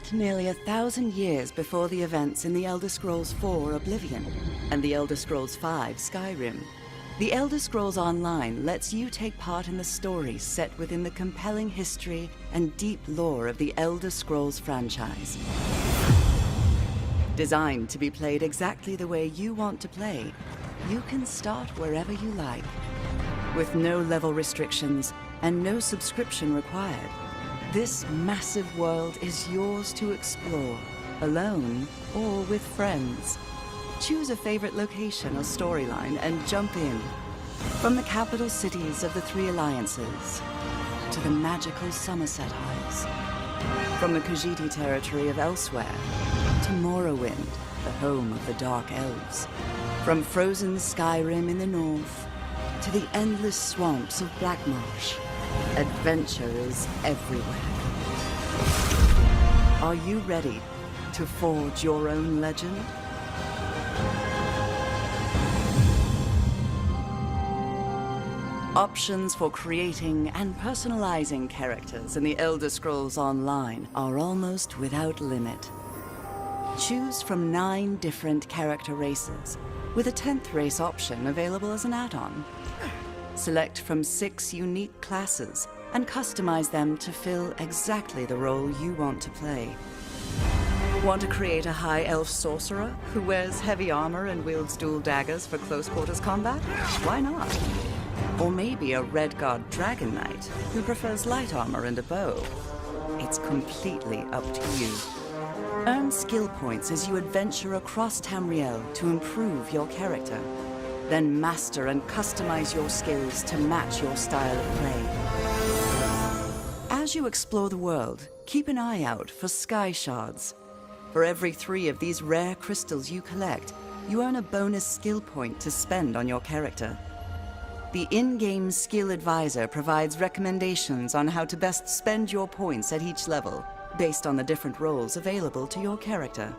Set nearly 1,000 years before the events in The Elder Scrolls IV: Oblivion and The Elder Scrolls V: Skyrim, The Elder Scrolls Online lets you take part in the stories set within the compelling history and deep lore of the Elder Scrolls franchise. Designed to be played exactly the way you want to play, you can start wherever you like. With no level restrictions and no subscription required, this massive world is yours to explore, alone or with friends. Choose a favorite location or storyline and jump in. From the capital cities of the Three Alliances to the magical Somerset Isles. From the Khajiit territory of Elsewhere to Morrowind, the home of the Dark Elves. From frozen Skyrim in the north to the endless swamps of Blackmarsh, adventure is everywhere. Are you ready to forge your own legend? Options for creating and personalizing characters in the Elder Scrolls Online are almost without limit. Choose from 9 different character races, with a 10th race option available as an add-on. Select from 6 unique classes and customize them to fill exactly the role you want to play. Want to create a high elf sorcerer who wears heavy armor and wields dual daggers for close quarters combat? Why not? Or maybe a Red Guard Dragon Knight who prefers light armor and a bow. It's completely up to you. Earn skill points as you adventure across Tamriel to improve your character. Then master and customize your skills to match your style of play. As you explore the world, keep an eye out for sky shards. For every 3 of these rare crystals you collect, you earn a bonus skill point to spend on your character. The in-game skill advisor provides recommendations on how to best spend your points at each level, based on the different roles available to your character.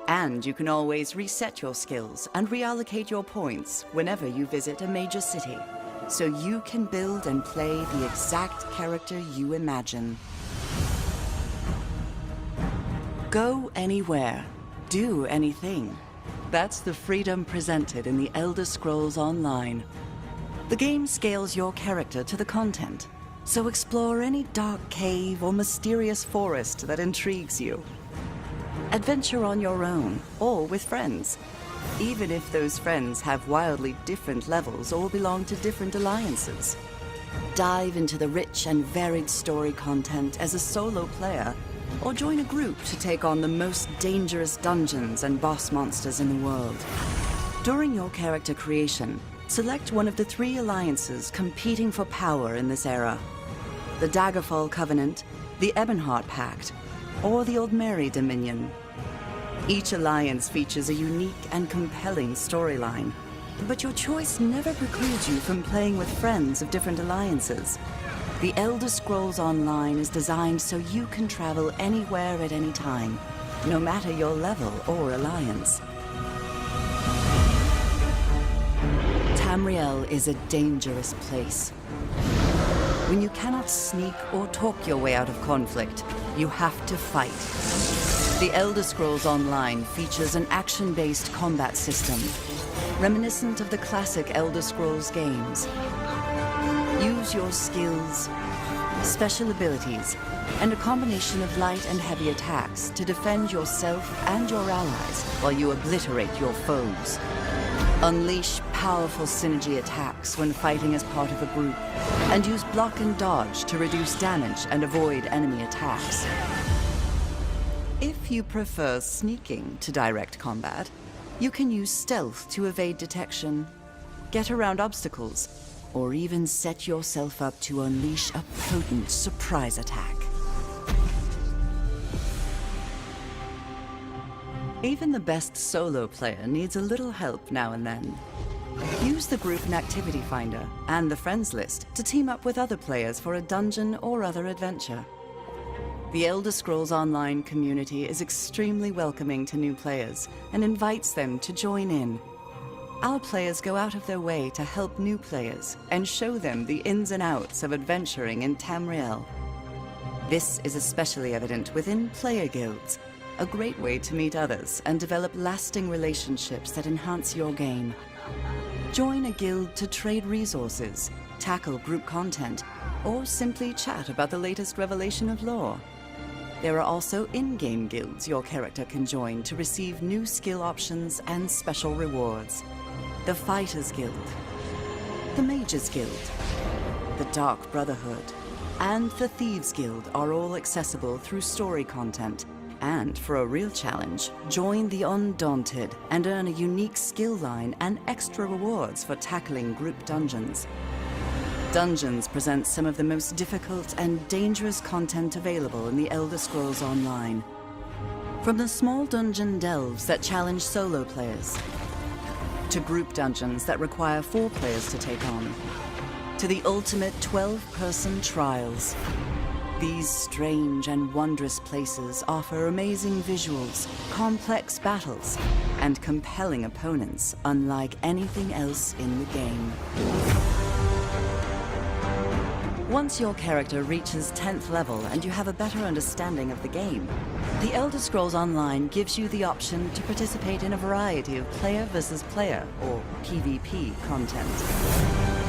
And you can always reset your skills and reallocate your points whenever you visit a major city, so you can build and play the exact character you imagine. Go anywhere, do anything. That's the freedom presented in the Elder Scrolls Online. The game scales your character to the content, so explore any dark cave or mysterious forest that intrigues you. Adventure on your own, or with friends, even if those friends have wildly different levels or belong to different alliances. Dive into the rich and varied story content as a solo player, or join a group to take on the most dangerous dungeons and boss monsters in the world. During your character creation, select one of the 3 alliances competing for power in this era. The Daggerfall Covenant, the Ebonheart Pact, or the Aldmeri Dominion. Each alliance features a unique and compelling storyline, but your choice never precludes you from playing with friends of different alliances. The Elder Scrolls Online is designed so you can travel anywhere at any time, no matter your level or alliance. Tamriel is a dangerous place. When you cannot sneak or talk your way out of conflict, you have to fight. The Elder Scrolls Online features an action-based combat system, reminiscent of the classic Elder Scrolls games. Use your skills, special abilities, and a combination of light and heavy attacks to defend yourself and your allies while you obliterate your foes. Unleash powerful synergy attacks when fighting as part of a group, and use block and dodge to reduce damage and avoid enemy attacks. If you prefer sneaking to direct combat, you can use stealth to evade detection, get around obstacles, or even set yourself up to unleash a potent surprise attack. Even the best solo player needs a little help now and then. Use the Group and Activity Finder and the Friends list to team up with other players for a dungeon or other adventure. The Elder Scrolls Online community is extremely welcoming to new players and invites them to join in. Our players go out of their way to help new players and show them the ins and outs of adventuring in Tamriel. This is especially evident within player guilds, a great way to meet others and develop lasting relationships that enhance your game. Join a guild to trade resources, tackle group content, or simply chat about the latest revelation of lore. There are also in-game guilds your character can join to receive new skill options and special rewards. The Fighters Guild, the Mages Guild, the Dark Brotherhood, and the Thieves Guild are all accessible through story content. And for a real challenge, join the Undaunted and earn a unique skill line and extra rewards for tackling group dungeons. Dungeons present some of the most difficult and dangerous content available in the Elder Scrolls Online. From the small dungeon delves that challenge solo players, to group dungeons that require 4 players to take on, to the ultimate 12-person trials. These strange and wondrous places offer amazing visuals, complex battles, and compelling opponents unlike anything else in the game. Once your character reaches 10th level and you have a better understanding of the game, The Elder Scrolls Online gives you the option to participate in a variety of player versus player, or PvP, content.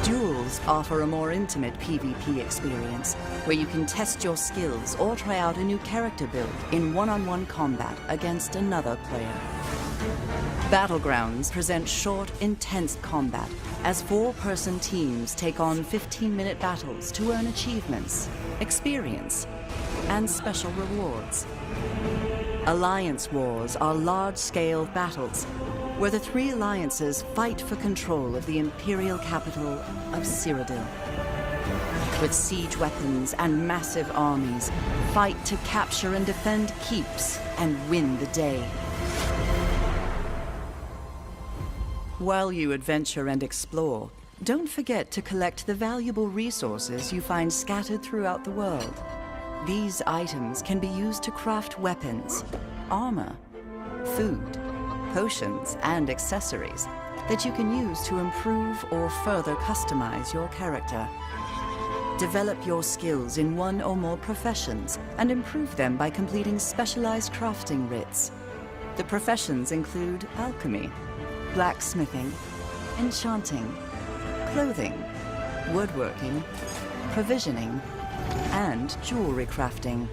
Duels offer a more intimate PvP experience, where you can test your skills or try out a new character build in one-on-one combat against another player. Battlegrounds present short, intense combat, as 4-person teams take on 15-minute battles to earn achievements, experience, and special rewards. Alliance wars are large-scale battles, where the 3 alliances fight for control of the imperial capital of Cyrodiil. With siege weapons and massive armies, fight to capture and defend keeps and win the day. While you adventure and explore, don't forget to collect the valuable resources you find scattered throughout the world. These items can be used to craft weapons, armor, food, potions, and accessories that you can use to improve or further customize your character. Develop your skills in one or more professions and improve them by completing specialized crafting writs. The professions include alchemy, blacksmithing, enchanting, clothing, woodworking, provisioning, and jewelry crafting.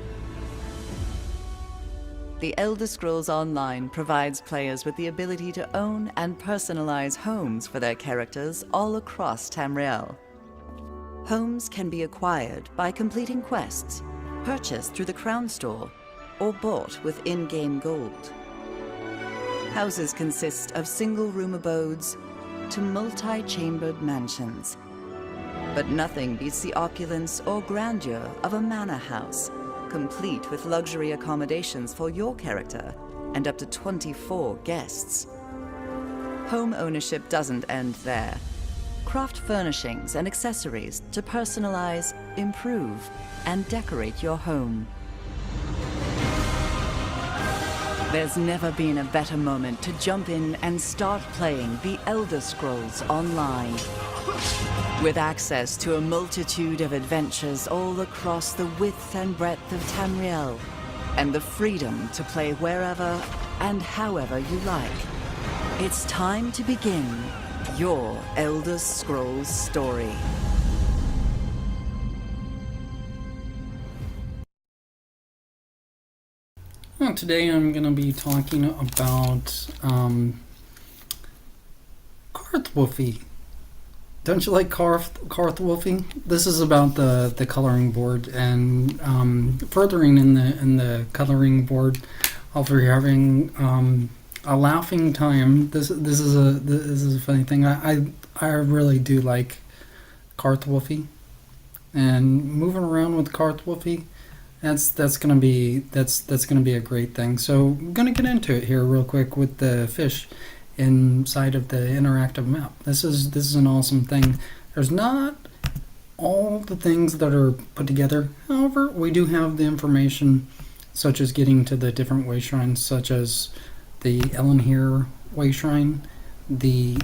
The Elder Scrolls Online provides players with the ability to own and personalize homes for their characters all across Tamriel. Homes can be acquired by completing quests, purchased through the Crown Store, or bought with in-game gold. Houses consist of single-room abodes to multi-chambered mansions. But nothing beats the opulence or grandeur of a manor house, complete with luxury accommodations for your character and up to 24 guests. Home ownership doesn't end there. Craft furnishings and accessories to personalize, improve, and decorate your home. There's never been a better moment to jump in and start playing The Elder Scrolls Online. With access to a multitude of adventures all across the width and breadth of Tamriel, and the freedom to play wherever and however you like, it's time to begin your Elder Scrolls story. Well, today I'm going to be talking about Karthwolfie. Don't you like Karthwolfie? This is about the coloring board, and furthering in the coloring board, after having a laughing time. This is a funny thing. I really do like Karthwolfie, and moving around with Karthwolfie, that's gonna be a great thing. So I'm gonna get into it here real quick with the fish inside of the interactive map. This is an awesome thing. There's not all the things that are put together. However, we do have the information, such as getting to the different way shrines, such as the Elenhir way shrine, the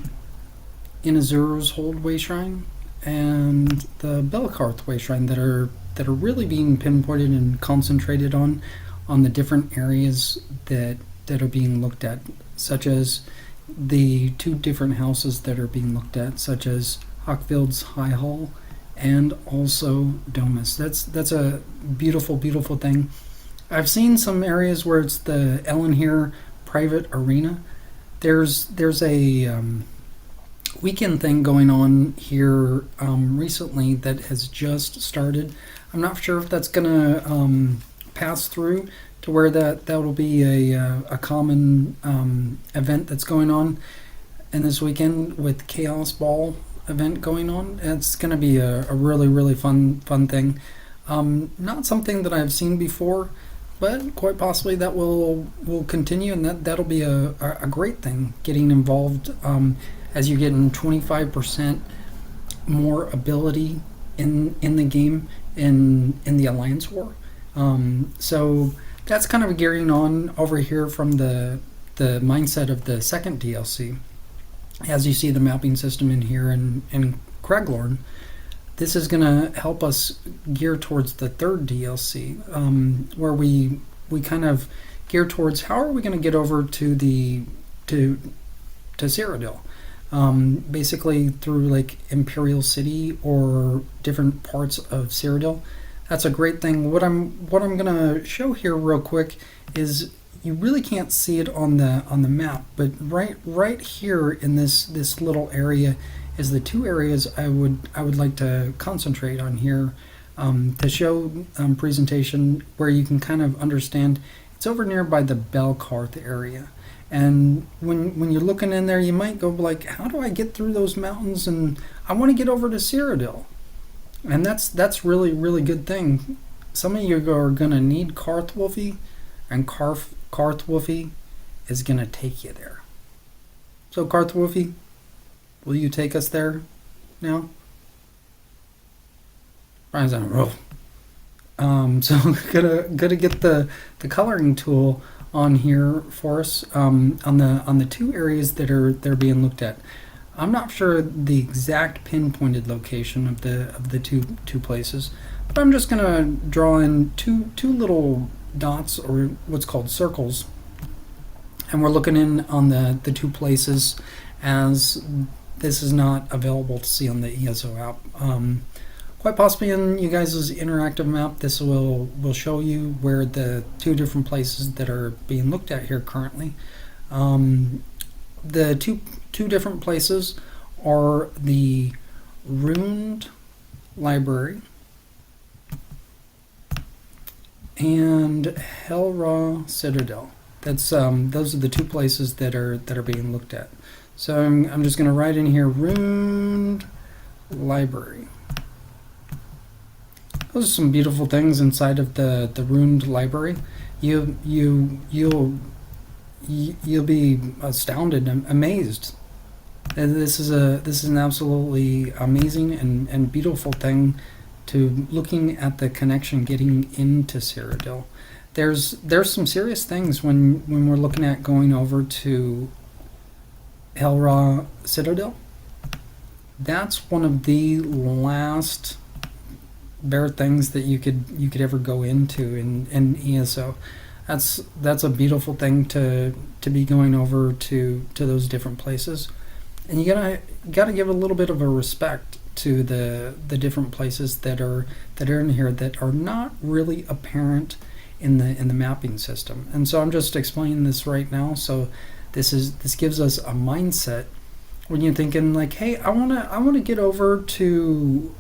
Inazur's Hold way shrine, and the Belkarth way shrine, that are that are really being pinpointed and concentrated on the different areas that are being looked at, such as the 2 different houses that are being looked at, such as Hawkfield's High Hall and also Domus. That's a beautiful, beautiful thing. I've seen some areas where it's the Ellen here private arena. There's a weekend thing going on here recently that has just started. I'm not sure if that's gonna pass through to where that'll be a common event that's going on in this weekend with Chaos Ball event going on. It's going to be a really, really fun thing. Not something that I've seen before, but quite possibly that will continue, and that'll be a great thing, getting involved as you're getting 25% more ability in the game in the Alliance War. So that's kind of gearing on over here from the mindset of the second DLC. As you see the mapping system in here in Craglorn, this is going to help us gear towards the third DLC, where we kind of gear towards how are we going to get over to Cyrodiil, basically through like Imperial City or different parts of Cyrodiil. That's a great thing. What I'm going to show here real quick is you really can't see it on the map, but right here in this little area is the 2 areas I would like to concentrate on here to show presentation where you can kind of understand. It's over near by the Belkarth area, and when you're looking in there, you might go like, how do I get through those mountains? And I want to get over to Cyrodiil. And that's really, really good thing. Some of you are going to need Karthwolfie, and Karthwolfie is going to take you there. So Karthwolfie, will you take us there now? Brian's on a roll. So gotta get the coloring tool on here for us on the 2 areas that are being looked at. I'm not sure the exact pinpointed location of the two places, but I'm just gonna draw in two little dots, or what's called circles, and we're looking in on the 2 places, as this is not available to see on the ESO app. Quite possibly in you guys' interactive map, this will show you where the 2 different places that are being looked at here currently. The two different places are the Ruined Library and Helra Citadel. That's those are the 2 places that are being looked at. So I'm just going to write in here Ruined Library. Those are some beautiful things inside of the Ruined Library. You'll be astounded and amazed. This is an absolutely amazing and beautiful thing to looking at the connection getting into Cyrodiil. There's some serious things when we're looking at going over to Helra Citadel. That's one of the last bare things that you could ever go into in ESO. That's a beautiful thing to be going over to those different places, and you gotta give a little bit of a respect to the different places that are in here that are not really apparent in the mapping system. And so I'm just explaining this right now. So this gives us a mindset when you're thinking like, hey, I wanna get over to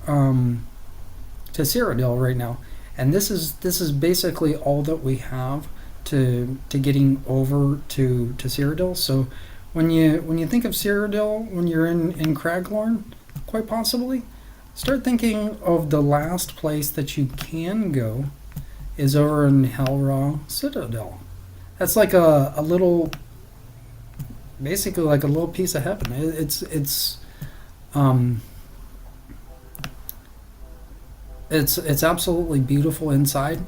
Cyrodiil right now, and this is basically all that we have to getting over to Cyrodiil. So when you think of Cyrodiil, when you're in Craglorn, quite possibly start thinking of the last place that you can go is over in Helra Citadel. That's like a little, basically like a little piece of heaven. It's absolutely beautiful inside,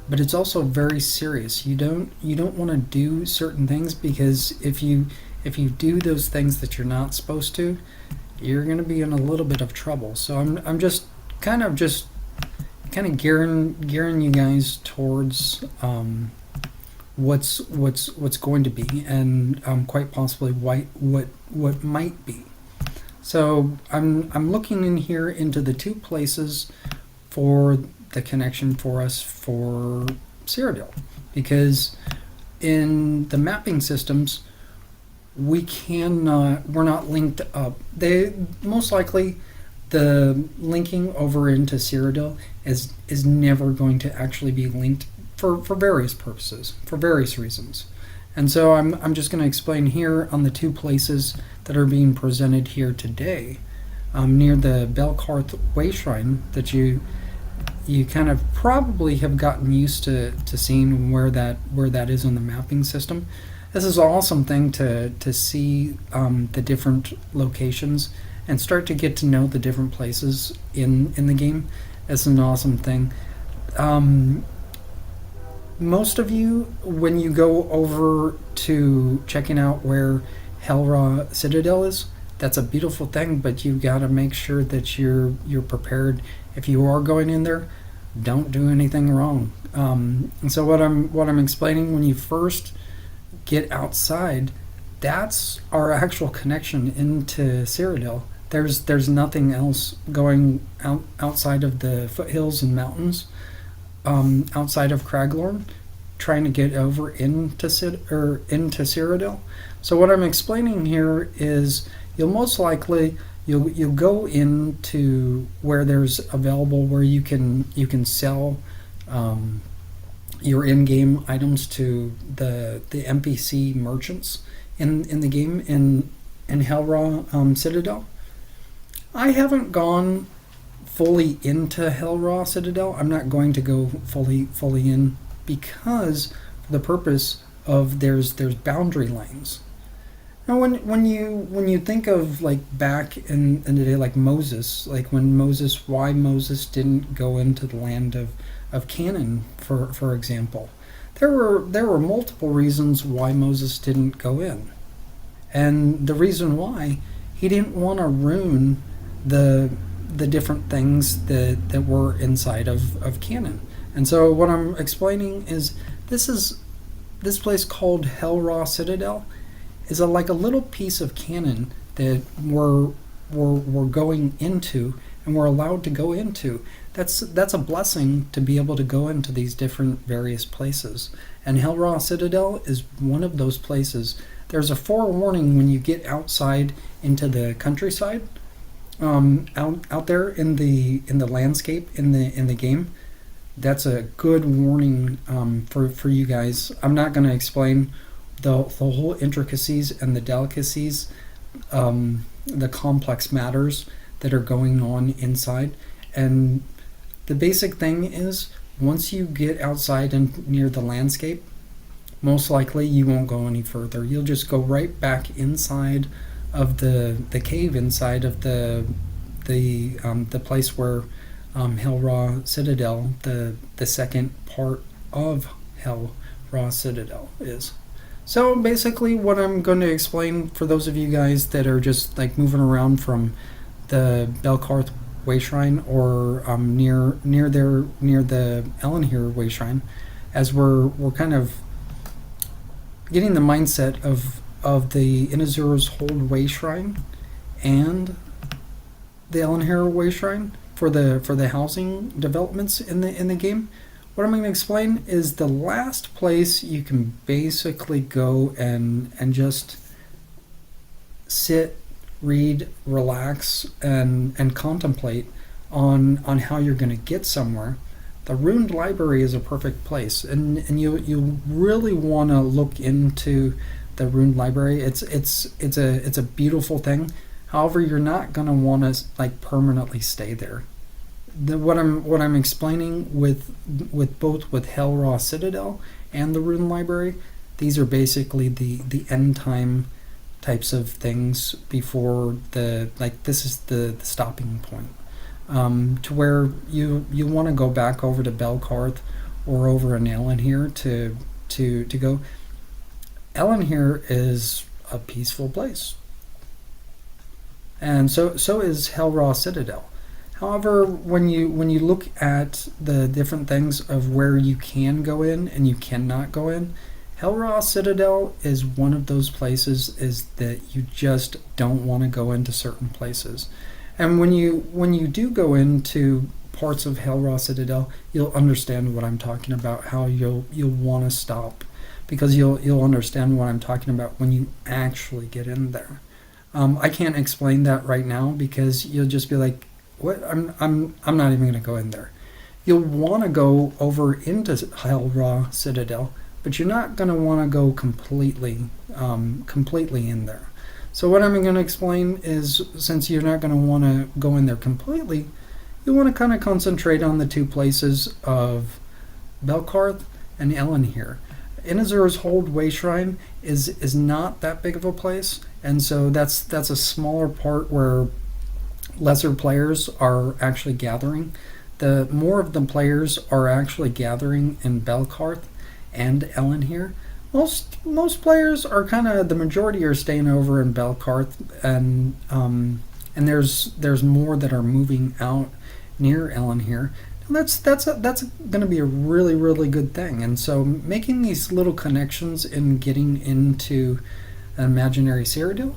but it's also very serious. You don't want to do certain things, because if you do those things that you're not supposed to, you're going to be in a little bit of trouble. So I'm just kind of just kind of gearing you guys towards what's going to be, and quite possibly what might be. So I'm looking in here into the two places for the connection for us for Cyrodiil, because in the mapping systems we're not linked up. They most likely, the linking over into Cyrodiil is never going to actually be linked for various purposes, for various reasons. And so I'm just going to explain here on the two places that are being presented here today, near the Belkarth Way Shrine, that you kind of probably have gotten used to seeing where that is in the mapping system. This is an awesome thing to see the different locations and start to get to know the different places in the game. It's an awesome thing. Most of you, when you go over to checking out where Helra Citadel is, that's a beautiful thing, but you got to make sure that you're prepared. If you are going in there, don't do anything wrong. And so what I'm explaining, when you first get outside, that's our actual connection into Cyrodiil. There's nothing else going outside of the foothills and mountains, outside of Craglorn, trying to get over into Cyrodiil. So what I'm explaining here is you'll most likely you'll go into where there's available, where you can sell your in-game items to the NPC merchants in the game in Helra Citadel. I haven't gone fully into Helra Citadel. I'm not going to go fully in, because for the purpose of there's boundary lanes. Now, when you think of like back in the day, like Moses, like why Moses didn't go into the land of Canaan, for example, there were multiple reasons why Moses didn't go in, and the reason why, he didn't want to ruin the different things that were inside of Canaan. And so what I'm explaining is this place called Helra Citadel is like a little piece of Canaan that we're going into, and we're allowed to go into. That's a blessing to be able to go into these different various places. And Helra Citadel is one of those places. There's a forewarning when you get outside into the countryside, out there in the landscape in the game. That's a good warning for you guys. I'm not going to explain the whole intricacies and the delicacies, the complex matters that are going on inside. And the basic thing is, once you get outside and near the landscape, most likely you won't go any further. You'll just go right back inside of the cave, inside of the place where Helra Citadel, the second part of Helra Citadel is. So basically what I'm going to explain, for those of you guys that are just like moving around from the Belkarth Way Shrine or near the Elenhir Way Shrine, as we're kind of getting the mindset of the Inazura's Hold Way Shrine and the Elenhir Way Shrine for the housing developments in the game. What I'm going to explain is the last place you can basically go and just sit, read, relax, and contemplate on how you're going to get somewhere. The Ruined Library is a perfect place, and you really want to look into the Ruined Library. It's a beautiful thing. However, you're not going to want to like permanently stay there. What I'm explaining with both with Helra Citadel and the Ruined Library, these are basically the end time types of things before this is the stopping point, to where you want to go back over to Belkarth or over in Elenhir to go. Elenhir is a peaceful place, and so is Helra Citadel. However, when you look at the different things of where you can go in and you cannot go in, Hellraw Citadel is one of those places is that you just don't want to go into certain places. And when you do go into parts of Hellraw Citadel, you'll understand what I'm talking about, how you'll want to stop, because you'll understand what I'm talking about when you actually get in there. I can't explain that right now because you'll just be like, what? I'm not even going to go in there. You'll want to go over into Hellraw Citadel, but you're not going to want to go completely in there. So what I'm going to explain is, since you're not going to want to go in there completely, you want to kind of concentrate on the two places of Belkarth and Elenhir. Inazur's Hold Way Shrine is not that big of a place, and so that's a smaller part where lesser players are actually gathering. The more of the players are actually gathering in Belkarth and Elenhir. Most players are kind of, the majority are staying over in Belkarth, and there's more that are moving out near Elenhir. That's going to be a really, really good thing. And so making these little connections and getting into an imaginary Cyrodiil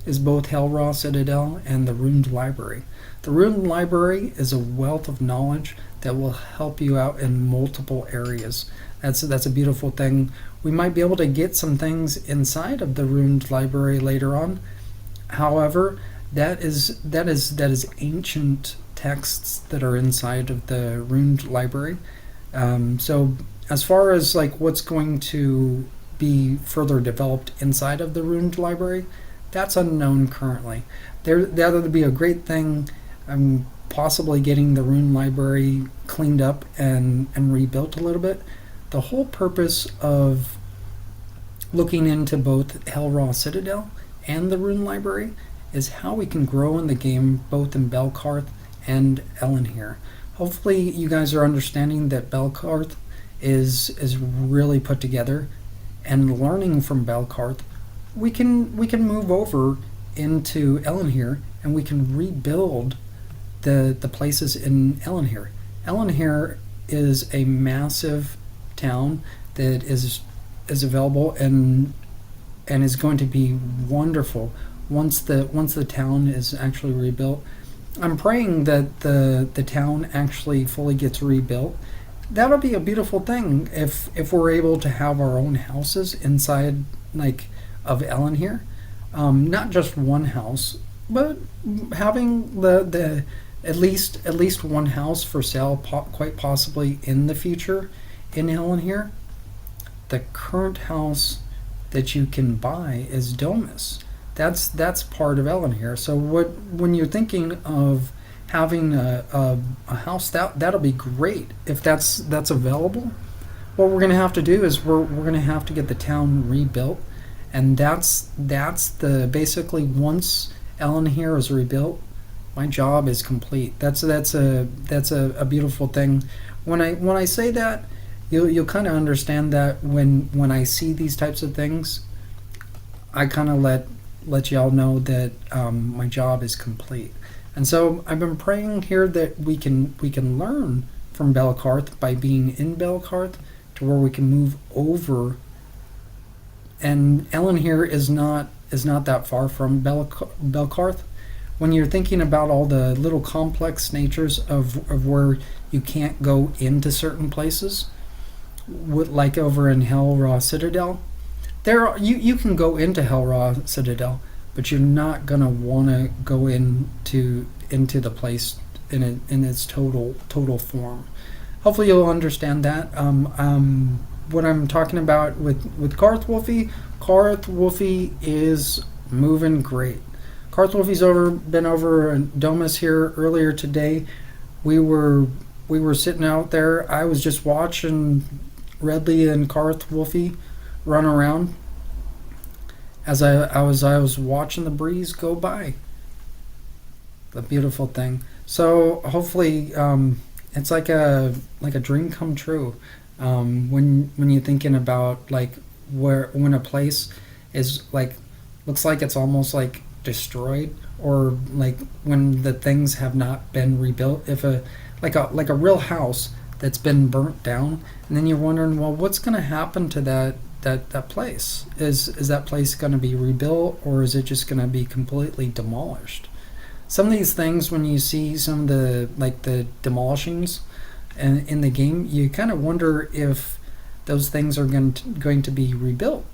is both Hellraw Citadel and the Ruined Library. The Ruined Library is a wealth of knowledge that will help you out in multiple areas. That's a beautiful thing. We might be able to get some things inside of the Ruined Library later on. However, that is ancient texts that are inside of the Ruined Library. So as far as like what's going to be further developed inside of the Ruined Library, that's unknown currently. That would be a great thing. Possibly getting the Ruined Library cleaned up and rebuilt a little bit. The whole purpose of looking into both Hellraw Citadel and the Ruined Library is how we can grow in the game both in Belkarth and Elenhir. Hopefully you guys are understanding that Belkarth is really put together, and learning from Belkarth, we can move over into Elenhir and we can rebuild the places in Elenhir. Elenhir is a massive town that is available and is going to be wonderful once the town is actually rebuilt. I'm praying that the town actually fully gets rebuilt. That'll be a beautiful thing if we're able to have our own houses inside of Elenhir. Not just one house, but having the at least one house for sale, quite possibly in the future in Elenhir. The current house that you can buy is Domus. That's part of Elenhir. So when you're thinking of having a house, that'll be great if that's available. What we're going to have to do is we're going to have to get the town rebuilt, and that's the basically once Elenhir is rebuilt, my job is complete. That's a beautiful thing. When I say that, you'll kind of understand that when I see these types of things, I kind of let y'all know that my job is complete. And so I've been praying here that we can learn from Belkarth by being in Belkarth to where we can move over. And Elenhir is not that far from Belkarth. When you're thinking about all the little complex natures of where you can't go into certain places, like over in Hellraw Citadel, you can go into Hellraw Citadel, but you're not gonna want to go into the place in its total form. Hopefully you'll understand that. What I'm talking about with Karth Wolfie is moving great. Karth Wolfie's been over in Domus here earlier today. We were sitting out there. I was just watching Redley and Karth Wolfie run around as I was watching the breeze go by. The beautiful thing. So hopefully it's like a dream come true. When you're thinking about when a place is looks like it's almost like destroyed or like when the things have not been rebuilt. If a real house that's been burnt down, and then you're wondering, well, what's going to happen to that place? Is that place going to be rebuilt, or is it just going to be completely demolished? Some of these things, when you see some of the demolishings in the game, you kind of wonder if those things are going to be rebuilt.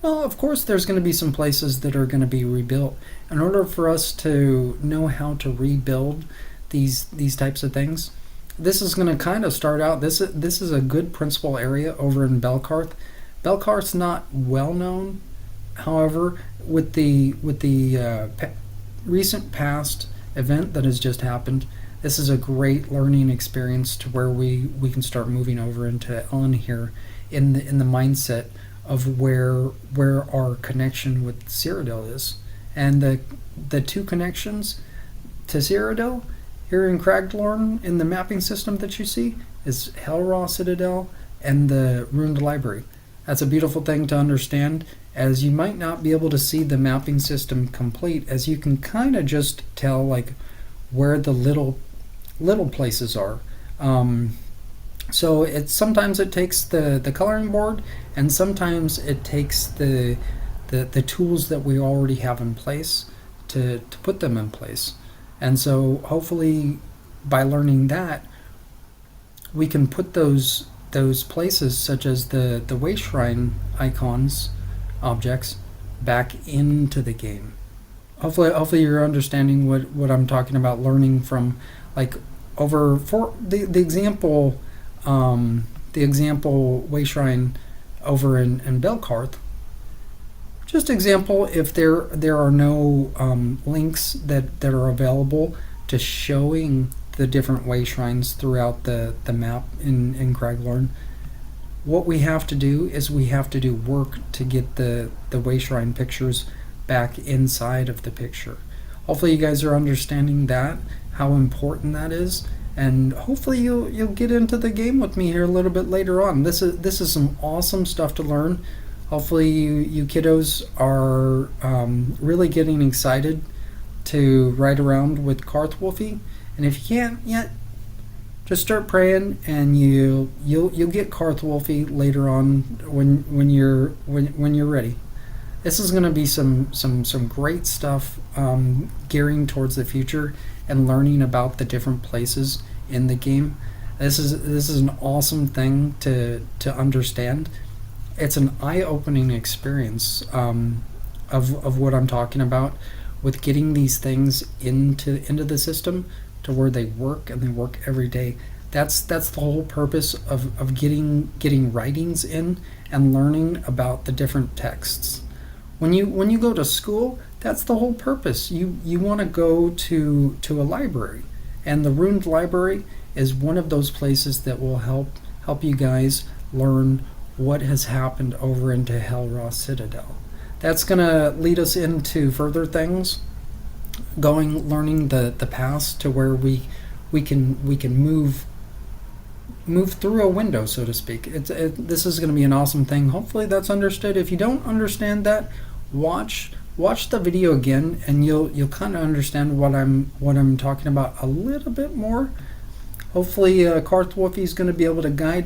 Well, of course, there's going to be some places that are going to be rebuilt. In order for us to know how to rebuild these types of things, this is going to kind of start out. This is a good principal area over in Belkarth. Belkarth's not well known, however, with the recent past event that has just happened, this is a great learning experience to where we can start moving over into Ellen here in the mindset of where our connection with Cyrodiil is. And the two connections to Cyrodiil here in Craglorn in the mapping system that you see is Helra Citadel and the Ruined Library. That's a beautiful thing to understand, as you might not be able to see the mapping system complete, as you can kind of just tell like where the little places are. So sometimes it takes the coloring board, and sometimes it takes the tools that we already have in place to put them in place. And so hopefully by learning that, we can put those places, such as the way shrine icons, objects, back into the game. Hopefully you're understanding what I'm talking about, learning from like over for the example way shrine over in Belkarth. Just example, if there are no links that are available to showing the different way shrines throughout the map in Craglorn, what we have to do is we have to do work to get the way shrine pictures back inside of the picture. Hopefully you guys are understanding that, how important that is, and hopefully you'll get into the game with me here a little bit later on. This is some awesome stuff to learn. Hopefully you kiddos are really getting excited to ride around with Karthwolfie. And if you can't yet, just start praying, and you'll get Karthwolfie later on when you're ready. This is going to be some great stuff, gearing towards the future and learning about the different places in the game. This is an awesome thing to understand. It's an eye-opening experience of what I'm talking about with getting these things into the system to where they work, and they work every day. That's the whole purpose of getting writings in and learning about the different texts. When you go to school, that's the whole purpose. You want to go to a library, and the Ruined Library is one of those places that will help you guys learn what has happened over into Helra Citadel. That's going to lead us into further things, learning the past to where we can move through a window, so to speak. This is going to be an awesome thing. Hopefully that's understood. If you don't understand that, watch the video again, and you'll kind of understand what I'm talking about a little bit more. Hopefully Karthwolfie is going to be able to guide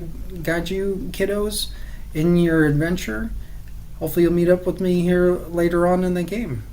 you kiddos in your adventure. Hopefully you'll meet up with me here later on in the game.